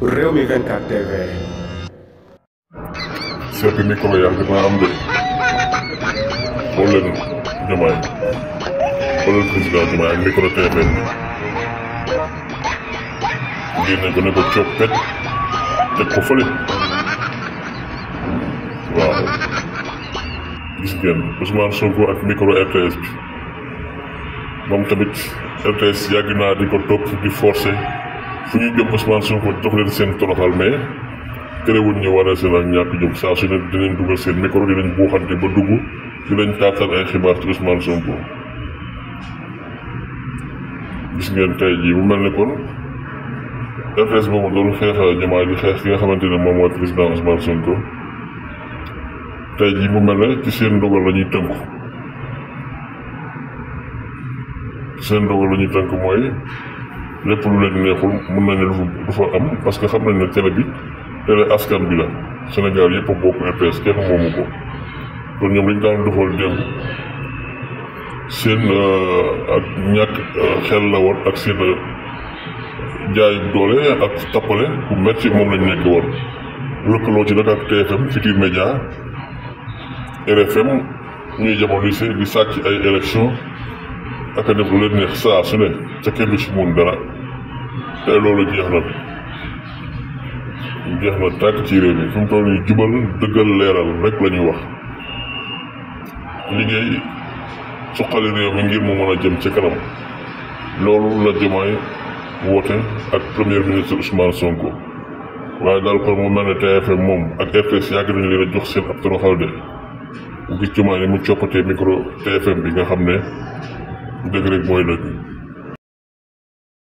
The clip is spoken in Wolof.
Rewmi 24 TV. seeti micro yaa ngi am de xool leen Diomaye xool leen président Diomaye ak micro TFM bi génne ko ne ko coppet teg ko fële waaw gis ngeen Ousmane Sonko ak micro RTS bi moom tamit RTS yàgg naa di ko topp di forcer fu ñuy jëm Ousmane Sonko jox leen seen toroxal mais terewul ñu war a seen ak ñàkk jóg saa su ne dinañ dugal seen micro dinañ buuxante ba dugg dinañ taataan ay xibaar ci Ousmane Sonko gis ngeen tey jii mu mel ne kon RTS boobu doon xeex Diomaye di xeex ki nga xamante ne moom mooy président Ousmane Sonko tey jii mu mel ne ci seen ndogal la ñuy tënku mooy lépp lu leen neexul mun nañ ne du fa am parce que xam nañ ne télé askan bi la Sénégal yëpp a bokk RTS kenn moomu ko kon ñoom lañ daan doxal démb seen ak ñàkk xel la woon ak seen jaay doole ak tappale bu metti moom lañ nekk woon lëkkaloo ci nag ak TFM Futurs Médias RFM ñuy jamono di sàcc ay élection ak a def lu leen neex saa su ne ca kenn du ci mun dara te loolu jeex na tàkk ci réew mi fi mu toll nii jubal dëggal leeral rek la ñuy wax liggéey suqali réew mi ngir mu mën a jëm ci kanam loolu la Diomaye woote ak premier ministre Ousmane Sonko waaye daal kon mu mel ne TFM moom ak RTS yàgg nañu leen a jox seen ab toroxal de gis Diomaye ni mu coppatee micro TFM bi nga xam ne dëgg rek mooy dëgg